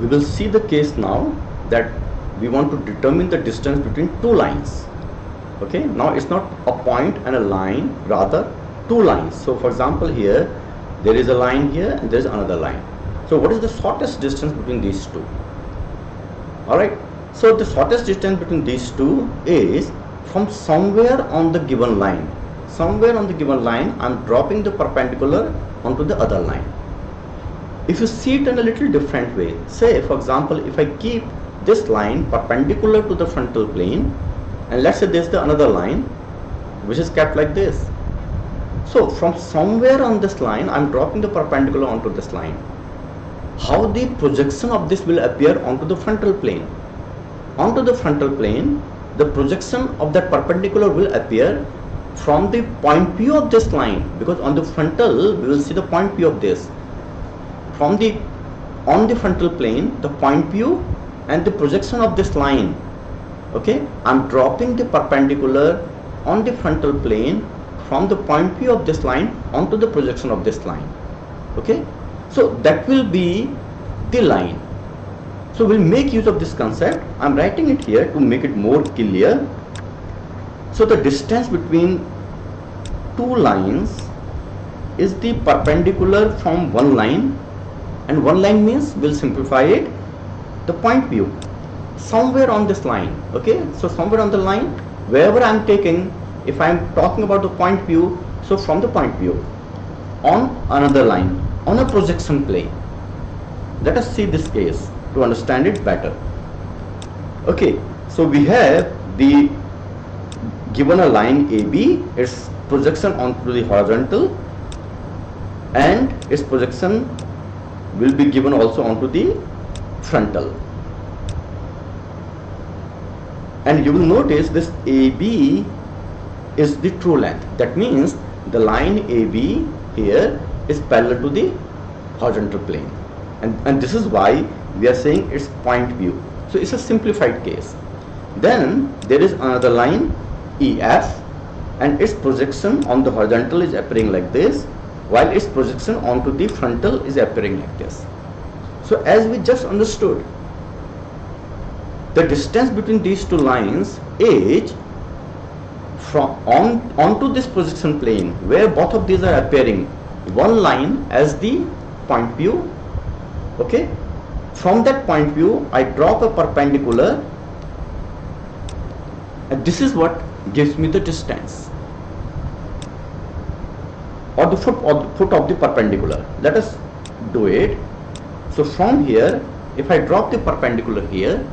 we will see the case now that we want to determine the distance between two lines. Okay, now it's not a point and a line, rather two lines. So for example, here there is a line here and there is another line. So what is the shortest distance between these two? Alright, so the shortest distance between these two is from somewhere on the given line. Somewhere on the given line, I am dropping the perpendicular onto the other line. If you see it in a little different way, say for example, if I keep this line perpendicular to the frontal plane, and let's say there's the another line which is kept like this. So from somewhere on this line, I'm dropping the perpendicular onto this line. How the projection of this will appear onto the frontal plane? Onto the frontal plane, the projection of that perpendicular will appear from the point P of this line, because on the frontal we will see the point P of this. On the frontal plane, the point P and the projection of this line. Okay, I'm dropping the perpendicular on the frontal plane from the point P of this line onto the projection of this line. Okay, so that will be the line. So we'll make use of this concept. I'm writing it here to make it more clear. So the distance between two lines is the perpendicular from one line, and one line means, we'll simplify it, the point P somewhere on this line. Okay, so somewhere on the line, wherever I'm taking, if I'm talking about the point P, so from the point P on another line on a projection plane. Let us see this case to understand it better. Okay, so we have the given a line AB, its projection onto the horizontal, and its projection will be given also onto the frontal. And you will notice this AB is the true length. That means the line AB here is parallel to the horizontal plane, and this is why we are saying it's point P. So it's a simplified case. Then there is another line EF, and its projection on the horizontal is appearing like this, while its projection onto the frontal is appearing like this. So as we just understood, the distance between these two lines is from onto this projection plane where both of these are appearing, one line as the point P. Okay, from that point P I drop a perpendicular, and this is what gives me the distance, or the foot of the perpendicular. Let us do it. So from here, if I drop the perpendicular here,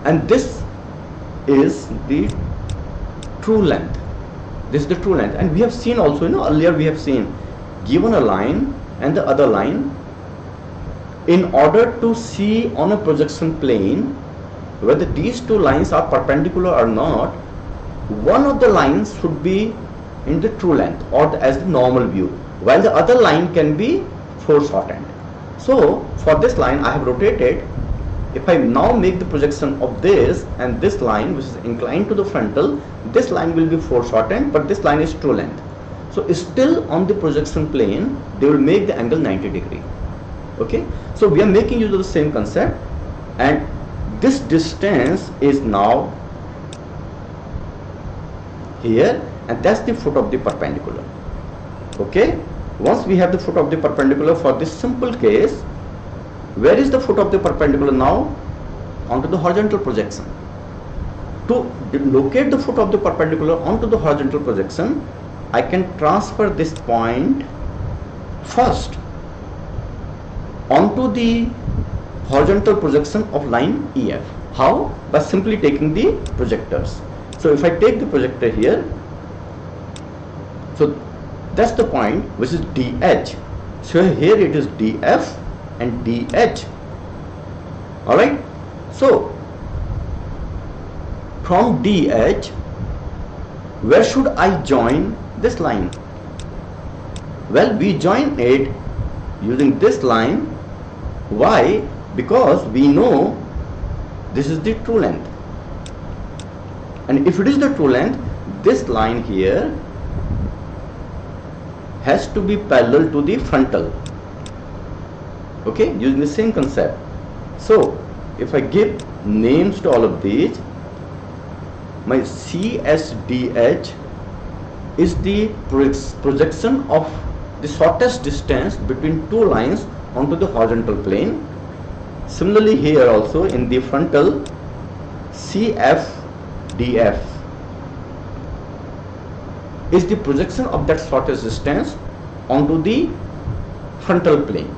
and this is the true length, this is the true length. And we have seen also, earlier we have seen, given a line and the other line, in order to see on a projection plane whether these two lines are perpendicular or not, one of the lines should be in the true length or as the normal view, while the other line can be foreshortened. So for this line I have rotated. If I now make the projection of this and this line which is inclined to the frontal, this line will be foreshortened, but this line is true length. So still on the projection plane they will make the angle 90 degree. Okay, so we are making use of the same concept, and this distance is now here, and that's the foot of the perpendicular. Okay, once we have the foot of the perpendicular for this simple case, where is the foot of the perpendicular now? Onto the horizontal projection. To locate the foot of the perpendicular onto the horizontal projection, I can transfer this point first onto the horizontal projection of line EF. How? By simply taking the projectors. So if I take the projector here, so that's the point which is DH. So here it is DF and DH. Alright, so from DH, where should I join this line? Well, we join it using this line. Why? Because we know this is the true length, and if it is the true length, this line here has to be parallel to the frontal. okay, using the same concept. So if I give names to all of these, my CSDH is the projection of the shortest distance between two lines onto the horizontal plane. Similarly here also in the frontal, CFDF is the projection of that shortest distance onto the frontal plane.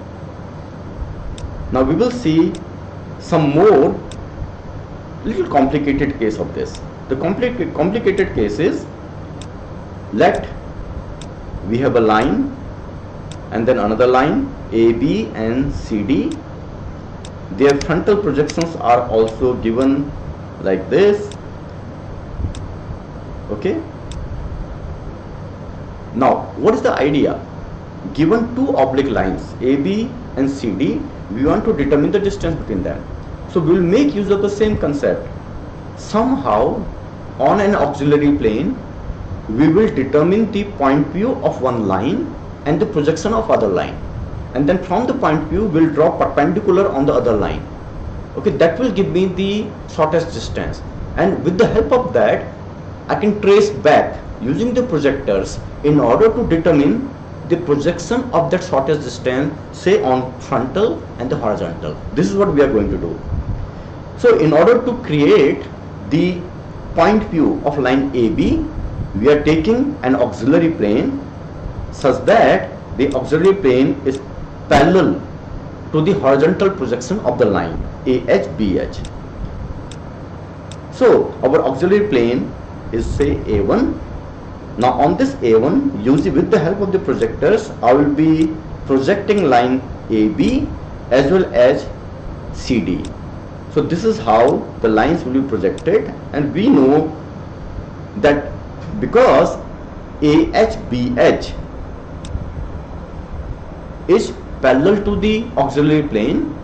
Now we will see some more little complicated case of this. The complicated case is, let we have a line and then another line AB and CD. Their frontal projections are also given like this. Okay. Now what is the idea? Given two oblique lines AB and CD, we want to determine the distance between them. So we will make use of the same concept. Somehow on an auxiliary plane, we will determine the point P of one line and the projection of other line, and then from the point P we will draw perpendicular on the other line. Okay, that will give me the shortest distance, and with the help of that I can trace back using the projectors in order to determine the projection of that shortest distance, say on frontal and the horizontal. This is what we are going to do. So in order to create the point P of line AB, we are taking an auxiliary plane such that the auxiliary plane is parallel to the horizontal projection of the line AHBH. So our auxiliary plane is, say, A1. Now on this A1, using with the help of the projectors, I will be projecting line AB as well as CD. So this is how the lines will be projected, and we know that because AHBH is parallel to the auxiliary plane,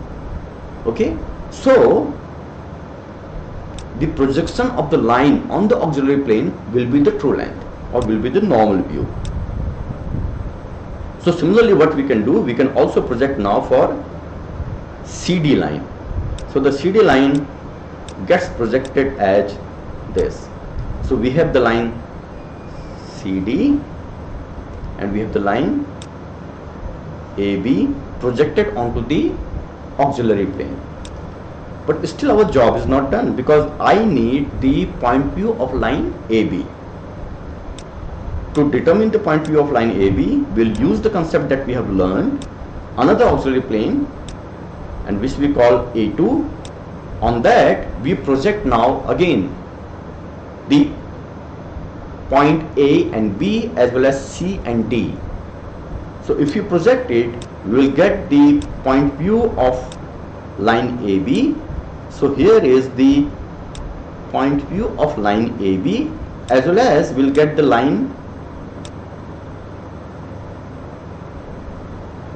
okay, so the projection of the line on the auxiliary plane will be the true length, or will be the normal view. So similarly what we can do, we can also project now for CD line. So the CD line gets projected as this. So we have the line CD and we have the line AB projected onto the auxiliary plane. But still our job is not done, because I need the point P of line AB. To determine the point P of line AB, we'll use the concept that we have learned, another auxiliary plane, and which we call A2. On that we project now again the point A and B as well as C and D. So if you project it, we will get the point P of line AB. So here is the point P of line AB, as well as we'll get the line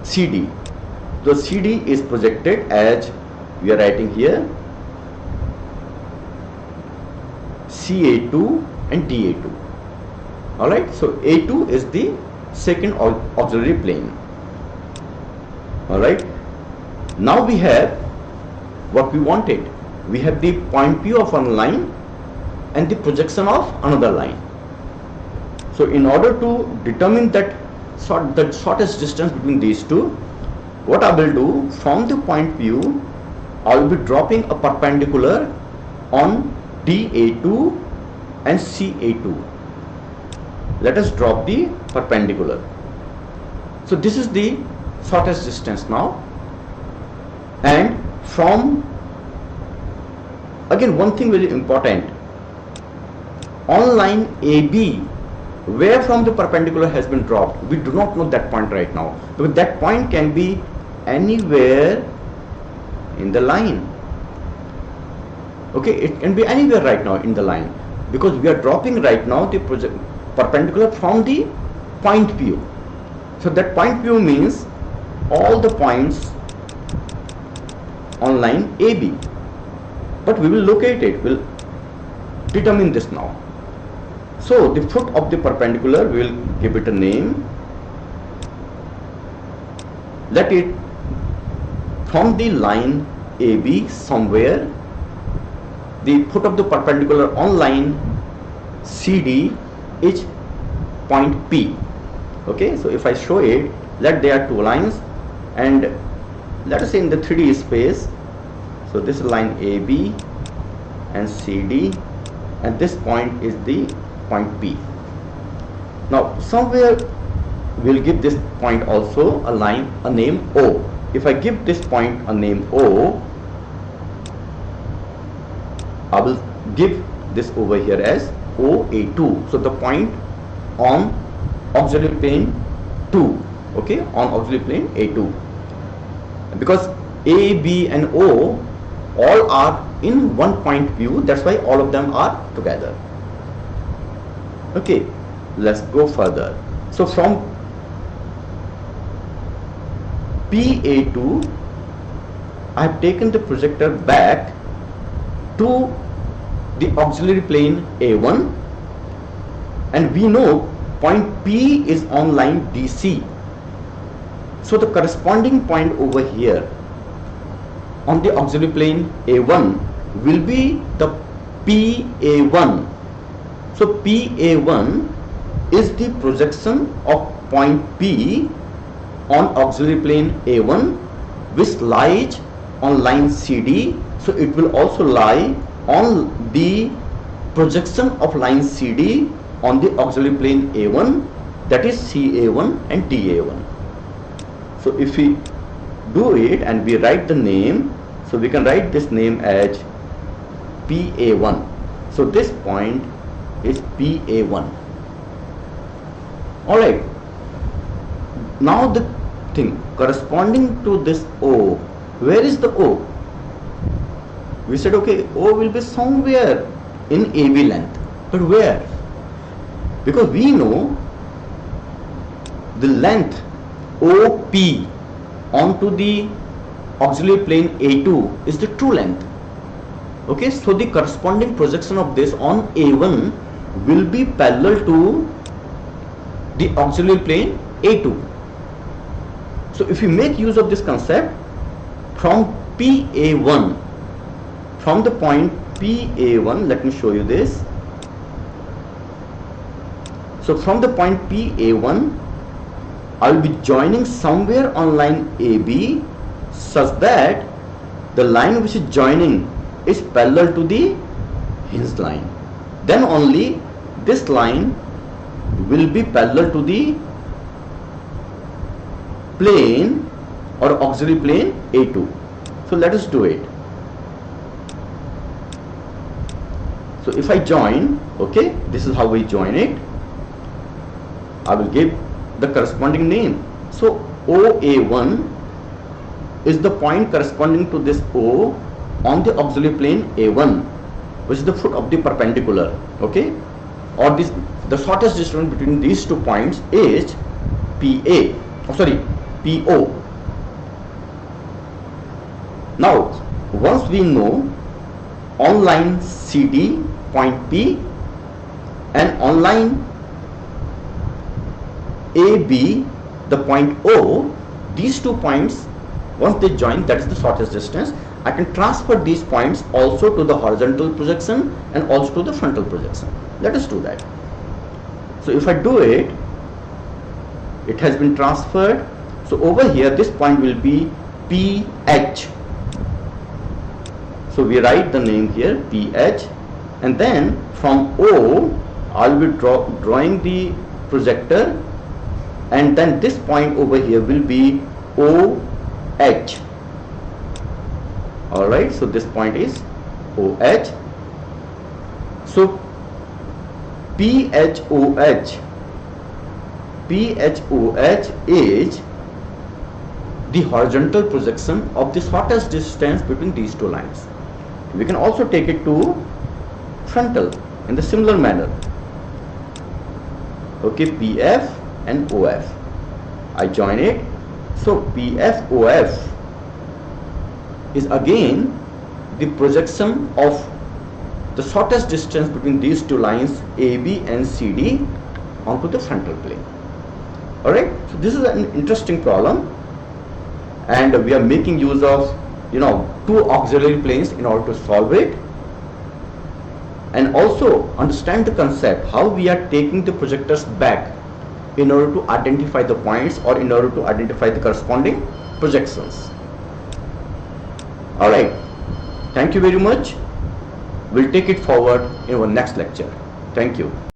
CD. The CD is projected as we are writing here CA2 and DA2. Alright, so A2 is the second auxiliary plane. Alright, now we have what we wanted. We have the point P of one line and the projection of another line. So in order to determine that the shortest distance between these two, what I will do, from the point P I will be dropping a perpendicular on DA2 and CA2. Let us drop the perpendicular. So this is the shortest distance now, and from, again one thing very important, on line AB, where from the perpendicular has been dropped, we do not know that point right now, because that point can be anywhere in the line. Okay, it can be anywhere right now in the line, because we are dropping right now the perpendicular from the point P. So that point P means all the points on line AB, but we will locate it, we'll determine this now. So the foot of the perpendicular, we will give it a name, let it from the line AB somewhere, the foot of the perpendicular on line CD is point P. Okay, so if I show it, let there are two lines, and let us say in the 3D space, so this is line AB and CD, and this point is the point P. Now somewhere we'll give this point also a name O. If I give this point a name O, I will give this over here as OA2. So the point on auxiliary plane 2, okay, on auxiliary plane A2, because A, B and O all are in one point view, that's why all of them are together. Okay, let's go further. So from PA2, I have taken the projector back to the auxiliary plane A1, and we know point P is on line DC. So the corresponding point over here on the auxiliary plane A1 will be the PA1. So PA1 is the projection of point P on auxiliary plane A1, which lies on line CD. So it will also lie on the projection of line CD on the auxiliary plane A1, that is CA1 and DA1. So if we do it and we write the name, so we can write this name as PA1. So this point is PA1. Alright, now the thing corresponding to this O, where is the O? We said okay, O will be somewhere in AB length, but where? Because we know the length OP onto the auxiliary plane A2 is the true length. Okay, so the corresponding projection of this on A1 will be parallel to the auxiliary plane A2. So if we make use of this concept, from PA1, from the point PA1, let me show you this. So from the point PA1, I will be joining somewhere on line AB such that the line which is joining is parallel to the hinged line. Then only this line will be parallel to the plane or auxiliary plane A2. So let us do it. So if I join, okay, this is how we join it. I will give the corresponding name. So OA1 is the point corresponding to this O on the auxiliary plane A1, which is the foot of the perpendicular, okay, or this, the shortest distance between these 2 points is PO. Now once we know on line CD point P and on line AB the point O, these 2 points, once they join, that is the shortest distance, I can transfer these points also to the horizontal projection and also to the frontal projection. Let us do that. So if I do it, it has been transferred. So over here this point will be PH. So we write the name here PH, and then from O I will be drawing the projector, and then this point over here will be OH. Alright, so this point is OH. So PHOH is the horizontal projection of the shortest distance between these 2 lines. We can also take it to frontal in the similar manner. Okay, PF and OF. I join it. So PFOF is again the projection of the shortest distance between these 2 lines AB and CD onto the frontal plane. Alright, so this is an interesting problem, and we are making use of two auxiliary planes in order to solve it. And also understand the concept how we are taking the projectors back in order to identify the points or in order to identify the corresponding projections. Alright, thank you very much. We'll take it forward in our next lecture. Thank you.